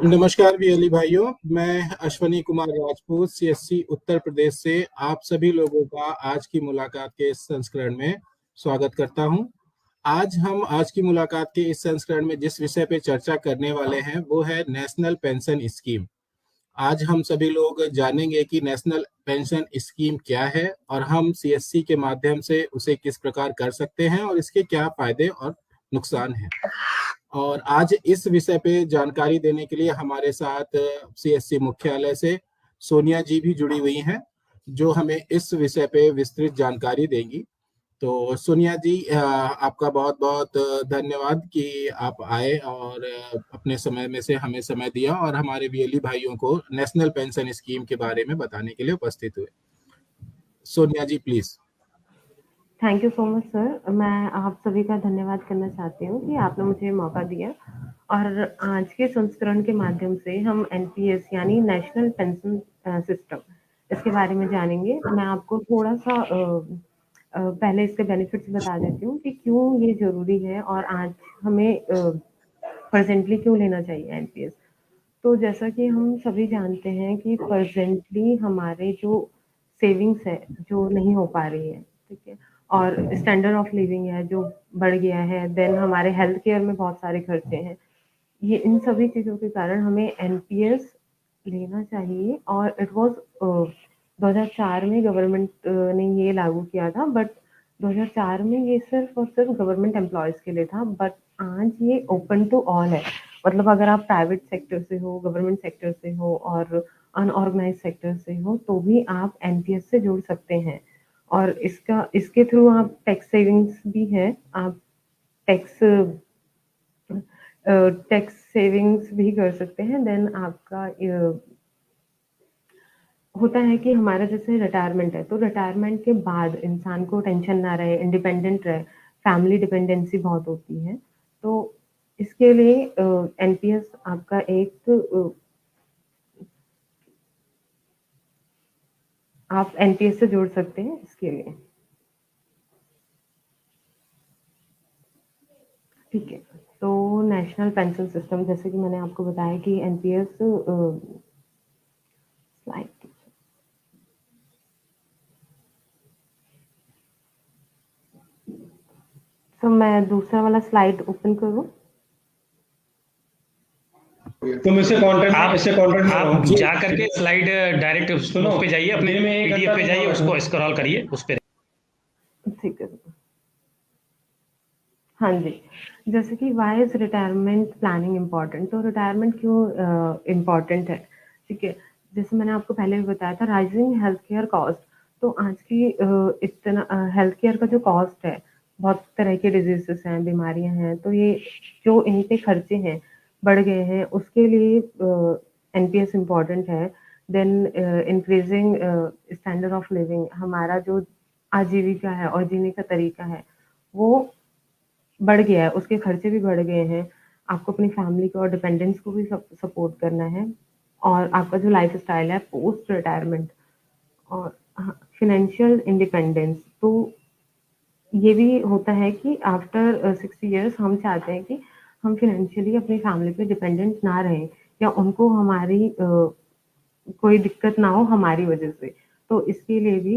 नमस्कार बीएलई भाइयों, मैं अश्वनी कुमार राजपूत सीएससी उत्तर प्रदेश से आप सभी लोगों का आज की मुलाकात के इस संस्करण में स्वागत करता हूं। आज की मुलाकात के इस संस्करण में जिस विषय पे चर्चा करने वाले हैं वो है नेशनल पेंशन स्कीम। आज हम सभी लोग जानेंगे कि नेशनल पेंशन स्कीम क्या है और हम सीएससी के माध्यम से उसे किस प्रकार कर सकते हैं और इसके क्या फायदे और नुकसान हैं। और आज इस विषय पे जानकारी देने के लिए हमारे साथ सीएससी मुख्यालय से सोनिया जी भी जुड़ी हुई हैं, जो हमें इस विषय पे विस्तृत जानकारी देंगी। तो सोनिया जी, आपका बहुत बहुत धन्यवाद कि आप आए और अपने समय में से हमें समय दिया और हमारे बीएलई भाइयों को नेशनल पेंशन स्कीम के बारे में बताने के लिए उपस्थित हुए। Sonia ji please. Thank you so much sir. मैं आप सभी का धन्यवाद करना चाहती हूँ कि आपने मुझे मौका दिया और आज के संस्करण के माध्यम से हम एनपीएस यानी नेशनल पेंशन सिस्टम इसके बारे में जानेंगे। मैं आपको थोड़ा सा पहले इसके बेनिफिट्स बता देती हूँ कि क्यों ये जरूरी है और आज हमें प्रेजेंटली क्यों लेना चाहिए एनपीएस। तो जैसा कि हम सभी जानते हैं कि प्रेजेंटली हमारे जो सेविंग्स है जो नहीं हो पा रही है, ठीक है, और स्टैंडर्ड ऑफ लिविंग है जो बढ़ गया है, देन हमारे हेल्थ केयर में बहुत सारे खर्चे हैं। ये इन सभी चीज़ों के कारण हमें एनपीएस लेना चाहिए और इट वाज 2004 में गवर्नमेंट ने ये लागू किया था, बट 2004 में ये सिर्फ और सिर्फ गवर्नमेंट एम्प्लॉयज़ के लिए था, बट आज ये ओपन टू ऑल है। मतलब अगर आप प्राइवेट सेक्टर से हो, गवर्नमेंट सेक्टर से हो और अनऑर्गेनाइज्ड सेक्टर से हो तो भी आप एनपीएस से जुड़ सकते हैं। और इसके थ्रू आप टैक्स सेविंग्स भी है, आप टैक्स टैक्स सेविंग्स भी कर सकते हैं। देन आपका होता है कि हमारा जैसे रिटायरमेंट है, तो रिटायरमेंट के बाद इंसान को टेंशन ना रहे, इंडिपेंडेंट रहे, फैमिली डिपेंडेंसी बहुत होती है। तो इसके लिए एनपीएस आपका आप एनपीएस से जुड़ सकते हैं इसके लिए, ठीक है। तो नेशनल पेंशन सिस्टम, जैसे कि मैंने आपको बताया कि एनपीएस स्लाइड, तो मैं दूसरा वाला स्लाइड ओपन करूं। तुम इससे कंटेंट आप जा करके स्लाइड डायरेक्ट उस पे जाइए, अपने पीडीएफ पे जाइए, उसको स्क्रॉल करिए उस पे। ठीक है, हाँ जी। जैसे कि why is retirement planning important, तो रिटायरमेंट क्यों इम्पॉर्टेंट है, ठीक है। जैसे मैंने आपको पहले भी बताया था, राइजिंग हेल्थ केयर कॉस्ट। तो आज की इतना हेल्थ केयर का जो कॉस्ट है, बहुत तरह के डिजीजेस हैं, बीमारियां हैं, तो ये जो इन पे खर्चे हैं बढ़ गए हैं, उसके लिए एनपीएस इम्पॉर्टेंट है। Then increasing standard of living, हमारा जो आजीविका है और जीने का तरीका है वो बढ़ गया है, उसके खर्चे भी बढ़ गए हैं। आपको अपनी फैमिली को और डिपेंडेंट्स को भी सपोर्ट करना है, और आपका जो लाइफ स्टाइल है पोस्ट रिटायरमेंट और फाइनेंशियल इंडिपेंडेंस। तो ये भी होता है कि आफ्टर 60 इयर्स हम चाहते हैं कि हम फाइनेंशियली अपनी फैमिली पे डिपेंडेंट ना रहें, या उनको हमारी कोई दिक्कत ना हो हमारी वजह से। तो इसके लिए भी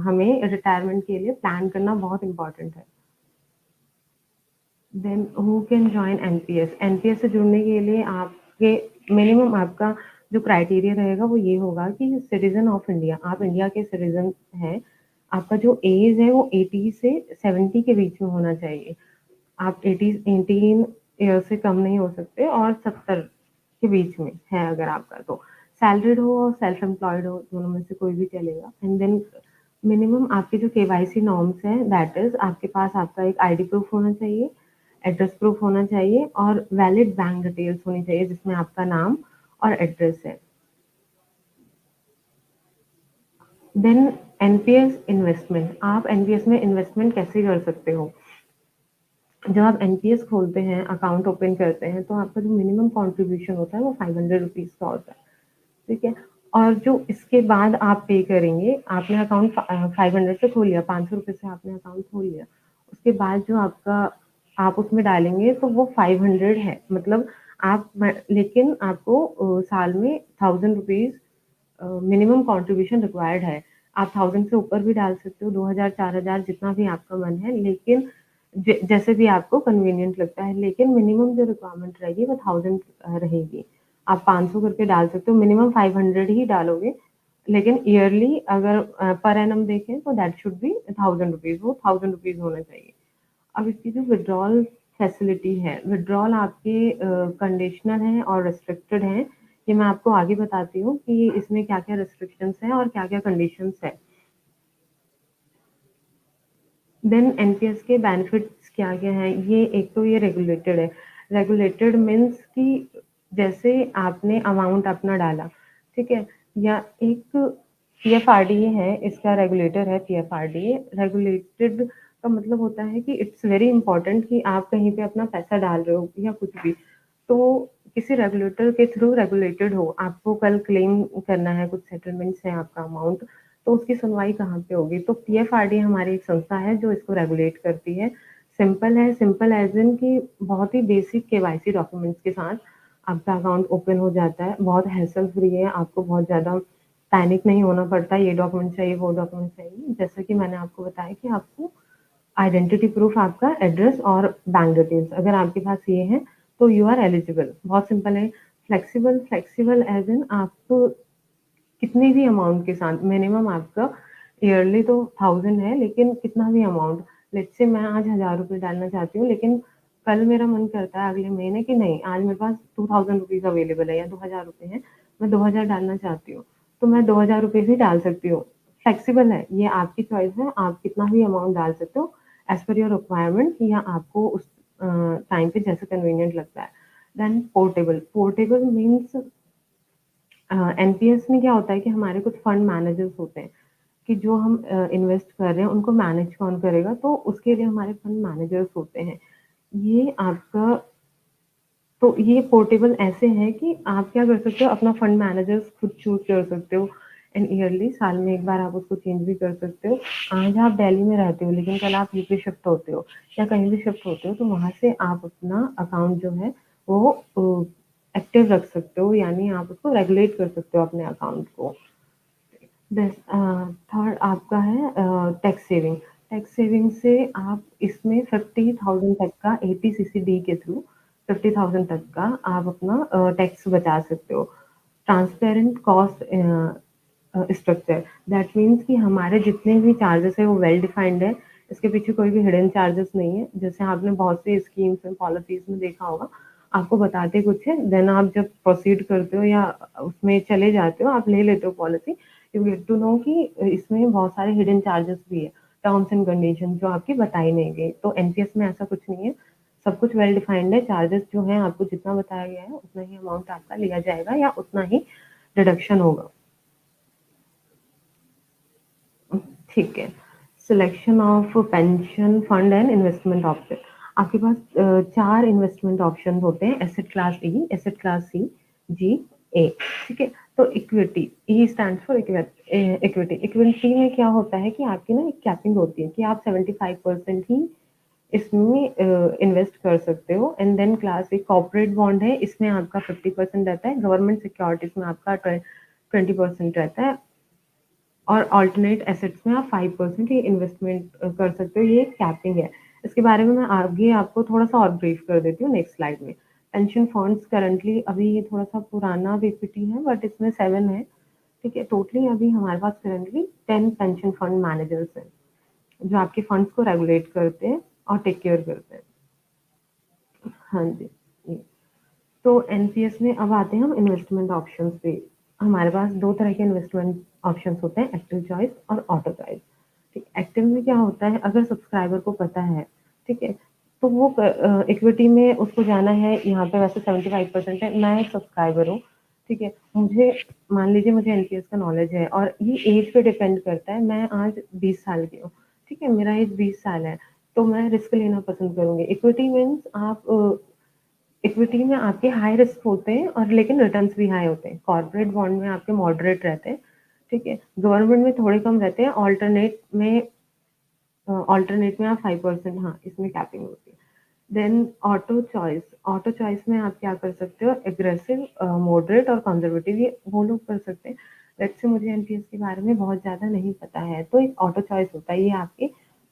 हमें रिटायरमेंट के लिए प्लान करना बहुत इम्पोर्टेंट है। Then who can join NPS. NPS से जुड़ने के लिए आपके मिनिमम आपका जो क्राइटेरिया रहेगा वो ये होगा कि सिटीजन ऑफ इंडिया, आप इंडिया के सिटीजन हैं, आपका जो एज है वो 80 से 70 के बीच में होना चाहिए। आप 18 ईयर से कम नहीं हो सकते, और 70 के बीच में है अगर आपका, तो सैलरीड हो और सेल्फ एम्प्लॉयड हो, दोनों में से कोई भी चलेगा। एंड देन मिनिमम आपके जो केवाईसी नॉर्म्स हैं, दैट इज आपके पास आपका एक आईडी प्रूफ होना चाहिए, एड्रेस प्रूफ होना चाहिए और वैलिड बैंक डिटेल्स होनी चाहिए जिसमें आपका नाम और एड्रेस है। देन एनपीएस इन्वेस्टमेंट, आप एनपीएस में इन्वेस्टमेंट कैसे कर सकते हो। जब आप एनपीएस खोलते हैं, अकाउंट ओपन करते हैं, तो आपका जो मिनिमम कॉन्ट्रीब्यूशन होता है वो 500 रुपीज़ का होता है, ठीक है। और जो इसके बाद आप पे करेंगे, आपने अकाउंट 500 से खोल लिया, 500 रुपये से आपने अकाउंट खोल लिया, उसके बाद जो आपका आप उसमें डालेंगे तो वो 500 है, मतलब लेकिन आपको साल में 1000 रुपीज मिनिमम कंट्रीब्यूशन रिक्वायर्ड है। आप 1000 से ऊपर भी डाल सकते हो, 2000 4000 जितना भी आपका मन है, लेकिन जैसे भी आपको कन्वीनियंट लगता है, लेकिन मिनिमम जो रिक्वायरमेंट रहेगी वो 1000 रहेगी। आप 500 करके डाल सकते हो, मिनिमम 500 ही डालोगे, लेकिन ईयरली अगर पर एनम देखें तो दैट शुड बी 1000 रुपीज, वो 1000 रुपीज होना चाहिए। अब इसकी जो विड्रॉल फैसिलिटी है, विड्रॉल आपके कंडीशनल है और रिस्ट्रिक्टेड है। ये मैं आपको आगे बताती हूँ कि इसमें क्या क्या रिस्ट्रिक्शंस है और क्या क्या कंडीशंस है। देन एनपीएस के बेनिफिट्स क्या क्या है, ये एक तो ये रेगुलेटेड है। रेगुलेटेड मीन्स कि जैसे आपने अमाउंट अपना डाला, ठीक है, या एक पीएफआरडीए है, इसका रेगुलेटर है पीएफआरडीए। रेगुलेटेड का मतलब होता है कि इट्स वेरी इंपॉर्टेंट कि आप कहीं पे अपना पैसा डाल रहे हो या कुछ भी, तो किसी रेगुलेटर के थ्रू रेगुलेटेड हो, आपको कल क्लेम करना है, कुछ सेटलमेंट्स है आपका अमाउंट, तो उसकी सुनवाई कहाँ पे होगी? तो पीएफआरडी हमारी एक संस्था है जो इसको रेगुलेट करती है। सिंपल है, सिंपल एज इन कि बहुत ही बेसिक केवाईसी डॉक्यूमेंट्स के साथ आपका अकाउंट ओपन हो जाता है। बहुत हैसल फ्री है, आपको बहुत ज़्यादा पैनिक नहीं होना पड़ता, ये डॉक्यूमेंट चाहिए, वो डॉक्यूमेंट चाहिए। जैसा कि मैंने आपको बताया कि आपको आइडेंटिटी प्रूफ, आपका एड्रेस और बैंक डिटेल्स, अगर आपके पास ये है तो यू आर एलिजिबल। बहुत सिंपल है। फ्लेक्सिबल, फ्लेक्सिबल एज इन आपको कितने भी अमाउंट के साथ, मिनिमम आपका ईयरली तो 1000 है, लेकिन कितना भी अमाउंट, लेट्स से मैं आज 1000 रुपये डालना चाहती हूँ, लेकिन कल मेरा मन करता है अगले महीने कि नहीं, आज मेरे पास 2000 रुपीज अवेलेबल है या 2000 रुपये है, मैं 2000 डालना चाहती हूँ, तो मैं 2000 रुपये भी डाल सकती हूँ। फ्लेक्सिबल है, ये आपकी चॉइस है, आप कितना भी अमाउंट डाल सकते हो एज पर योर रिक्वायरमेंट, या आपको उस टाइम पे जैसे कन्वीनियंट लगता है। Then portable, portable means NPS में क्या होता है कि हमारे कुछ फंड मैनेजर्स होते हैं कि जो हम इन्वेस्ट कर रहे हैं उनको मैनेज कौन करेगा, तो उसके लिए हमारे फंड मैनेजर्स होते हैं। ये आपका, तो ये पोर्टेबल ऐसे है कि आप क्या कर सकते हो, अपना फंड मैनेजर्स खुद चूज कर सकते हो, एंड ईयरली, साल में एक बार आप उसको चेंज भी कर सकते हो। आज आप दिल्ली में रहते हो, लेकिन कल आप यूपी शिफ्ट होते हो या कहीं भी शिफ्ट होते हो, तो वहां से आप अपना अकाउंट जो है वो एक्टिव रख सकते हो, यानी आप उसको रेगुलेट कर सकते हो अपने अकाउंट को। थर्ड आपका है टैक्स सेविंग। टैक्स सेविंग से आप इसमें 50,000 तक का 80 CCD के थ्रू 50,000 तक का आप अपना टैक्स बचा सकते हो। Transparent cost structure, that means कि हमारे जितने भी चार्जेस है वो वेल डिफाइंड है, इसके पीछे कोई भी हिडन चार्जेस नहीं है। जैसे आपने बहुत सी स्कीम्स में, पॉलिसीज में देखा होगा, आपको बताते कुछ है, देन आप जब प्रोसीड करते हो या उसमें चले जाते हो, आप ले लेते हो policy, you get to know कि इसमें बहुत सारे हिडन चार्जेस भी है, टर्म्स एंड कंडीशन जो आपकी बताई नहीं गई। तो एनपीएस में ऐसा कुछ नहीं है, सब कुछ वेल डिफाइंड है। चार्जेस जो है आपको जितना बताया गया है उतना ही अमाउंट आपका लिया जाएगा या उतना ही डिडक्शन होगा, ठीक है। Selection of pension fund and investment option, आपके पास 4 इन्वेस्टमेंट ऑप्शन होते हैं, asset class E, asset class C, G, A, ठीक है। तो equity, E stand for equity. Equity में क्या होता है कि आपकी ना एक कैपिंग होती है कि आप 75% ही इसमें इन्वेस्ट कर सकते हो। एंड देन क्लास एक कॉर्पोरेट बॉन्ड है, इसमें आपका 50% रहता है। गवर्नमेंट सिक्योरिटीज में आपका 20% रहता है, और ऑल्टरनेट एसेट्स में आप 5% ही इन्वेस्टमेंट कर सकते हो। ये कैपिंग है। इसके बारे में मैं आगे आपको थोड़ा सा और ब्रीफ कर देती हूँ नेक्स्ट स्लाइड में। पेंशन फंड्स करंटली, अभी ये थोड़ा सा पुराना बीपीटी है, बट इसमें 7 है, ठीक है। टोटली अभी हमारे पास करंटली 10 पेंशन फंड मैनेजर्स हैं जो आपके फंड्स को रेगुलेट करते हैं और टेक केयर करते हैं। हाँ जी, ये। तो एनपीएस में अब आते हैं हम इन्वेस्टमेंट ऑप्शंस पे। हमारे पास 2 तरह के इन्वेस्टमेंट ऑप्शंस होते हैं, एक्टिव चॉइस और ऑटो चॉइस, ठीक। एक्टिव में क्या होता है, अगर सब्सक्राइबर को पता है, ठीक है, तो वो इक्विटी में उसको जाना है। यहाँ पे वैसे 75% है, मैं एक सब्सक्राइबर हूँ, ठीक है, मुझे मान लीजिए मुझे एनपीएस का नॉलेज है, और ये एज पे डिपेंड करता है। मैं आज 20 साल की हूँ, ठीक है, मेरा एज 20 साल है, तो मैं रिस्क लेना पसंद करूंगी। इक्विटी मीन्स आप इक्विटी में आपके हाई रिस्क होते हैं और लेकिन रिटर्न्स भी हाई होते हैं। कॉर्पोरेट बॉन्ड में आपके मॉडरेट रहते हैं, ठीक है। गवर्नमेंट में थोड़े कम रहते हैं। ऑल्टरनेट में आप 5%, हाँ, इसमें कैपिंग होती है। देन ऑटो चॉइस में आप क्या कर सकते हो, एग्रेसिव, मॉडरेट और कंजर्वेटिव, ये वो लोग कर सकते हैं। लेट्स से मुझे एनपीएस के बारे में बहुत ज़्यादा नहीं पता है, तो एक ऑटो चॉइस होता है, ये आपके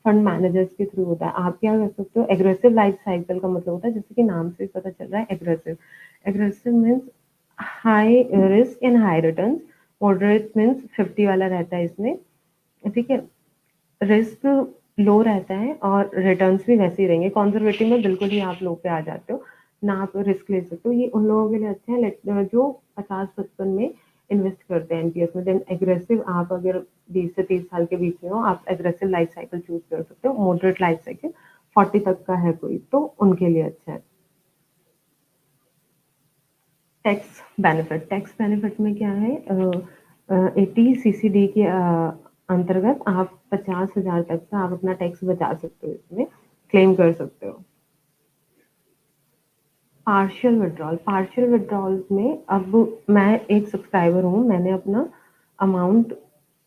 फंड मैनेजर्स के थ्रू होता है। आप क्या कर सकते हो, एग्रेसिव लाइफ साइकिल का मतलब होता है, जैसे कि नाम से पता चल रहा है aggressive. Aggressive means high risk and high return. Moderate means 50 वाला रहता है इसमें, ठीक है, रिस्क लो रहता है और रिटर्न्स भी वैसे ही रहेंगे। कंजर्वेटिव में बिल्कुल ही आप लो पे आ जाते हो, ना आप रिस्क ले सकते हो, ये उन लोगों के लिए अच्छा है जो 50-55 में इन्वेस्ट करते हैं एनपीएस में। देन एग्रेसिव, आप अगर 20 से 30 साल के बीच में हो, आप एग्रेसिव लाइफ साइकिल चूज कर सकते हो। मॉडरेट लाइफ साइकिल 40 तक का है कोई, तो उनके लिए अच्छा है। टैक्स बेनिफिट में क्या है, 80 सीसीडी के अंतर्गत आप 50,000 तक का आप अपना टैक्स बचा सकते हो, इसमें क्लेम कर सकते हो। पार्शियल विड्रॉल में अब मैं एक सब्सक्राइबर हूँ, मैंने अपना अमाउंट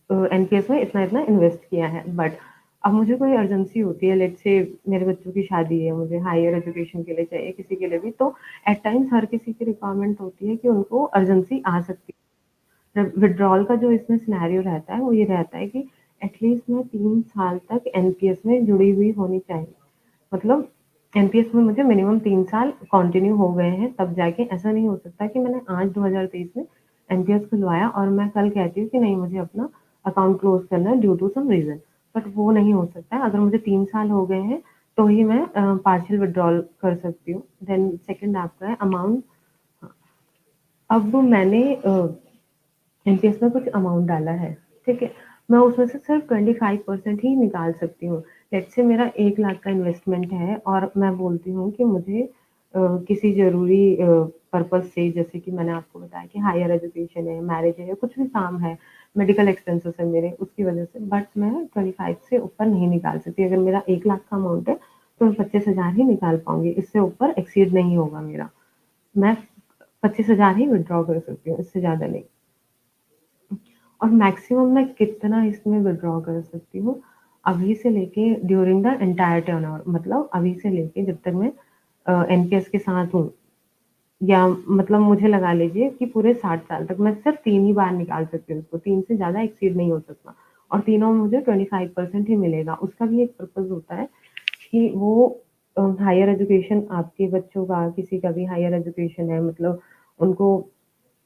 एनपीएस में इतना इतना इन्वेस्ट किया है, बट अब मुझे कोई अर्जेंसी होती है, लेट्स से मेरे बच्चों की शादी है, मुझे हायर एजुकेशन के लिए चाहिए, किसी के लिए भी, तो एट टाइम्स हर किसी की रिक्वायरमेंट होती है कि उनको अर्जेंसी आ सकती है। विड्रॉल का जो इसमें सिनेरियो रहता है वो ये रहता है कि एटलीस्ट मैं 3 साल तक एनपीएस में जुड़ी हुई होनी चाहिए, मतलब एनपीएस में मुझे मिनिमम 3 साल कंटिन्यू हो गए हैं, तब जाके ऐसा नहीं हो सकता कि मैंने आज 2023 में एनपीएस खुलवाया और मैं कल कहती हूँ कि नहीं मुझे अपना अकाउंट क्लोज करना है due to some reason, but वो नहीं हो सकता है। अगर मुझे 3 साल हो गए हैं तो ही मैं पार्शियल विड्रॉल कर सकती हूँ। देन सेकंड आपका है अमाउंट। अब मैंने एनपीएस में कुछ अमाउंट डाला है, ठीक है, मैं उसमें से सिर्फ 25% ही निकाल सकती हूँ। लेट्स से मेरा 1 लाख का इन्वेस्टमेंट है और मैं बोलती हूँ कि मुझे किसी ज़रूरी पर्पज़ से, जैसे कि मैंने आपको बताया कि हायर एजुकेशन है, मैरिज है या कुछ भी काम है, मेडिकल एक्सपेंसेस है मेरे, उसकी वजह से, बट मैं 25 से ऊपर नहीं निकाल सकती। अगर मेरा 1 लाख का अमाउंट है तो मैं 25,000 ही निकाल पाऊंगी, इससे ऊपर एक्सीड नहीं होगा मेरा। मैं 25,000 ही विड्रॉ कर सकती हूँ, इससे ज़्यादा नहीं। और मैक्सिमम मैं कितना इसमें विड्रॉ कर सकती हूँ, अभी से लेके ड्यूरिंग द एंटायर टर्नओवर, मतलब अभी से लेके जब तक मैं एनपीएस के साथ हूँ, या मतलब मुझे लगा लीजिए कि पूरे 60 साल तक मैं सिर्फ 3 ही बार निकाल सकती हूँ उसको, 3 से ज़्यादा एक्सीड नहीं हो सकता, और तीनों में मुझे 25% ही मिलेगा। उसका भी एक पर्पज़ होता है कि वो हायर एजुकेशन, आपके बच्चों का, किसी का भी हायर एजुकेशन है, मतलब उनको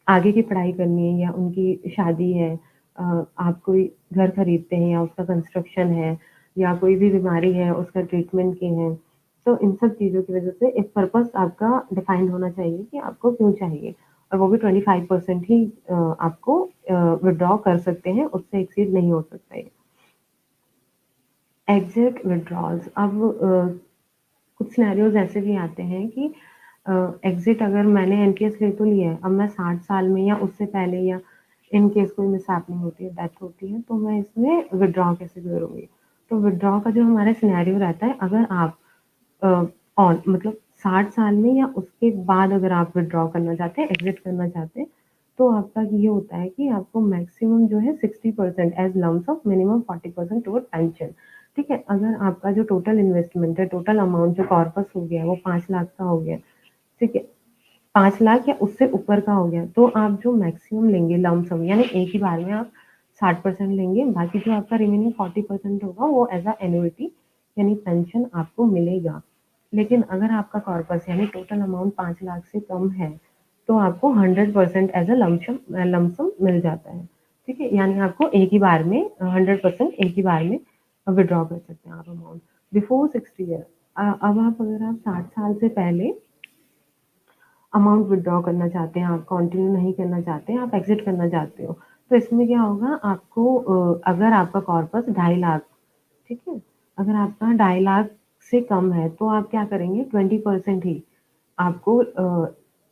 आगे की पढ़ाई करनी है या उनकी शादी है, आप कोई घर खरीदते हैं या उसका कंस्ट्रक्शन है, या कोई भी बीमारी है उसका ट्रीटमेंट के हैं, तो इन सब चीज़ों की वजह से एक पर्पस आपका डिफाइंड होना चाहिए कि आपको क्यों चाहिए, और वो भी 25% ही आपको विड्रॉ कर सकते हैं, उससे एक्सीड नहीं हो सकता है। एग्जिट विड्रॉल्स, अब कुछ सिनेरियोज ऐसे भी आते हैं कि एग्जिट, अगर मैंने एनपीएस ले तो लिया है, अब मैं 60 साल में या उससे पहले, या इन केस कोई मिसहैपनिंग होती है, डेथ होती है, तो मैं इसमें विड्रॉ कैसे करूँगी। तो विड्रॉ का जो हमारा सिनेरियो रहता है, अगर आप ऑन मतलब 60 साल में या उसके बाद अगर आप विड्रॉ करना चाहते हैं, एग्जिट करना चाहते हैं, तो आपका ये होता है कि आपको मैक्सिमम जो है 60% as lumps of, minimum 40% toward pension, ठीक है। अगर आपका जो टोटल इन्वेस्टमेंट है, टोटल अमाउंट जो कॉर्पस हो गया है वो 5 लाख का हो गया, ठीक है, 5 लाख या उससे ऊपर का हो गया, तो आप जो मैक्सिमम लेंगे लमसम, यानी एक ही बार में आप 60% लेंगे, बाकी जो आपका रिमेनिंग 40% होगा वो एज अ एन्युइटी यानी पेंशन आपको मिलेगा। लेकिन अगर आपका कॉर्पस यानी टोटल अमाउंट 5 लाख से कम है, तो आपको 100% एज अ लमसम मिल जाता है, ठीक है, यानी आपको एक ही बार में 100% एक ही बार में विड्रॉ कर सकते हैं आप अमाउंट बिफोर 60 ईयर। अब आप अगर आप 60 साल से पहले अमाउंट विड्रॉ करना चाहते हैं, आप कंटिन्यू नहीं करना चाहते हैं, आप एग्जिट करना चाहते हो, तो इसमें क्या होगा, आपको अगर आपका कॉर्पस 2.5 लाख, ठीक है, अगर आपका 2.5 लाख से कम है, तो आप क्या करेंगे, 20% ही आपको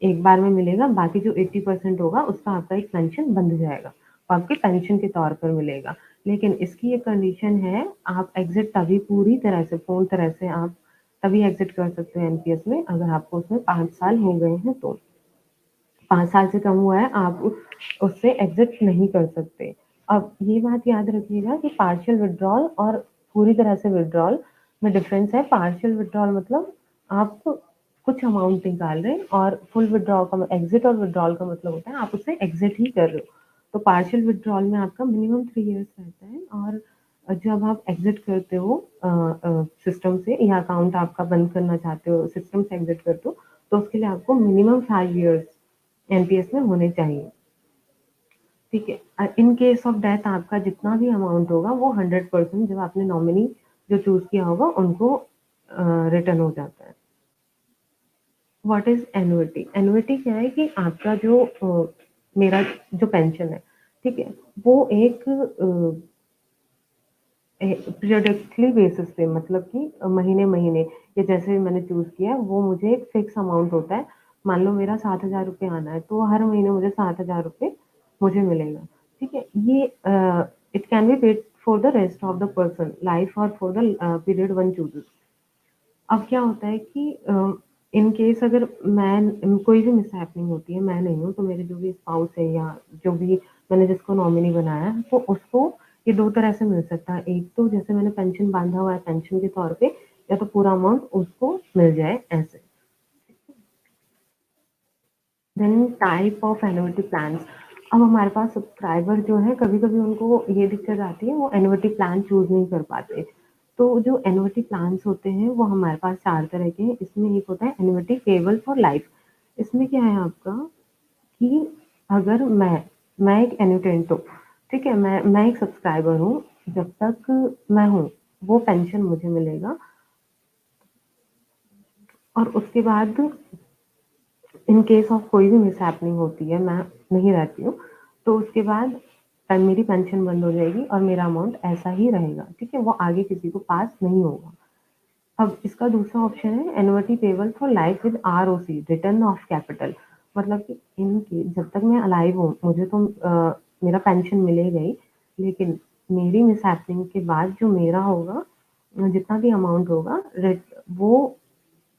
एक बार में मिलेगा, बाकी जो 80% होगा उसका आपका एक पेंशन बंध जाएगा, वो आपके पेंशन के तौर पर मिलेगा। लेकिन इसकी एक कंडीशन है, आप एग्जिट तभी पूरी तरह से, पूर्ण तरह से आप तभी एग्जिट कर सकते हो एनपीएस में, अगर आपको उसमें 5 साल हो गए हैं तो। 5 साल से कम हुआ है, आप उससे एग्जिट नहीं कर सकते। अब ये बात याद रखिएगा कि पार्शियल विड्रॉल और पूरी तरह से विड्रॉल में डिफरेंस है। पार्शियल विड्रॉल मतलब आप कुछ अमाउंट निकाल रहे हैं और फुल विड्रॉल का एग्जिट और विड्रॉल का मतलब होता है आप उससे एग्जिट ही कर रहे हो। तो पार्शियल विड्रॉल में आपका मिनिमम 3 इयर्स रहता है और जब आप एग्जिट करते हो सिस्टम से या अकाउंट आपका बंद करना चाहते हो, सिस्टम से एग्जिट करते हो, तो उसके लिए आपको मिनिमम 5 इयर्स एनपीएस में होने चाहिए। ठीक है। इन केस ऑफ डेथ आपका जितना भी अमाउंट होगा वो 100% जब आपने नॉमिनी जो चूज किया होगा उनको रिटर्न हो जाता है। What is annuity? एन्युटी क्या है कि आपका जो मेरा जो पेंशन है, ठीक है, वो एक पीरियडिकली बेसिस पे, मतलब कि महीने महीने या जैसे मैंने चूज किया वो मुझे एक फिक्स अमाउंट होता है। मान लो मेरा 7,000 रुपये आना है तो हर महीने मुझे 7,000 रुपये मुझे मिलेगा। ठीक है, ये it can be paid for the rest of the person life और for the period one chooses. अब क्या होता है कि इन केस अगर मैं कोई भी मिसहैपनिंग होती है, मैं नहीं हूँ तो मेरे जो भी स्पाउस है या जो भी मैंने जिसको नॉमिनी बनाया है तो उसको ये 2 तरह से मिल सकता है। एक तो जैसे मैंने पेंशन बांधा हुआ है पेंशन के तौर पे, या तो पूरा अमाउंट उसको मिल जाए ऐसे। Then type of annuity plans. अब हमारे पास सब्सक्राइबर जो है कभी-कभी उनको ये दिक्कत आती है वो एन्युटी प्लान चूज़ नहीं कर पाते। तो जो एन्युटी प्लान्स होते हैं वो हमारे पास 4 तरह के हैं। इसमें एक होता है एन्युटी पेएबल फॉर लाइफ। इसमें क्या है आपका कि अगर मैं एक एन्युटेंट हूँ, ठीक है? मैं एक सब्सक्राइबर हूँ, जब तक मैं हूँ, वो पेंशन मुझे मिलेगा और उसके बाद इन केस ऑफ कोई भी मिसहैपनिंग होती है, मैं नहीं रहती हूँ, तो उसके बाद मेरी पेंशन बंद हो जाएगी और मेरा अमाउंट ऐसा ही रहेगा, ठीक है? वो आगे किसी को पास नहीं होगा। अब इसका दूसरा ऑप्शन है annuity payable for life with ROC, return of capital. मतलब कि इनके जब तक मैं अलाइव हूँ, मुझे तो मेरा पेंशन मिलेगा ही, लेकिन मेरी मिसहैपनिंग के बाद जो मेरा होगा, जितना भी अमाउंट होगा, वो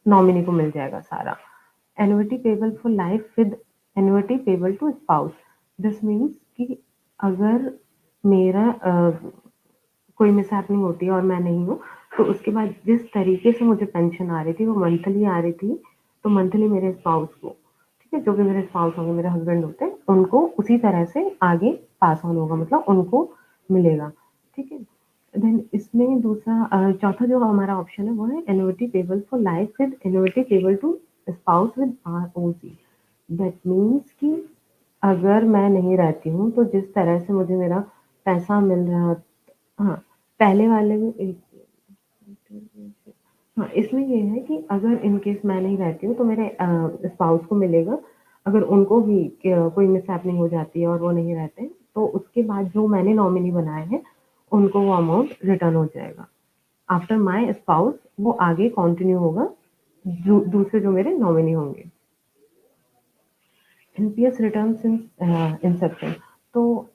नॉमिनी को मिल जाएगा सारा। Annuity payable for life with annuity payable to spouse. This means कि अगर मेरा कोई मिसहैपनिंग होती है और मैं नहीं हूँ, तो उसके बाद जिस तरीके से मुझे पेंशन आ रही थी वो मंथली आ रही थी, तो मंथली मेरे स्पाउस को, ठीक है, जो भी मेरे स्पाउस होंगे, मेरे हस्बैंड होते हैं, उनको उसी तरह से आगे पास ऑन होगा, मतलब उनको मिलेगा। ठीक है। देन इसमें दूसरा चौथा जो हमारा ऑप्शन है वो है annuity payable for life with annuity payable to spouse with ROC. That means कि अगर मैं नहीं रहती हूँ तो जिस तरह से मुझे मेरा पैसा मिल रहा, हाँ, पहले वाले में एक, हाँ, इसमें ये है कि अगर इन केस मैं नहीं रहती हूँ तो मेरे स्पाउस को मिलेगा। अगर उनको भी कोई मिसहैपनिंग हो जाती है और वो नहीं रहते हैं, तो उसके बाद जो मैंने नॉमिनी बनाए हैं, उनको वो अमाउंट रिटर्न हो जाएगा। आफ्टर माय स्पाउस वो आगे कंटिन्यू होगा, दूसरे जो मेरे नॉमिनी होंगे। NPS returns in Inception. तो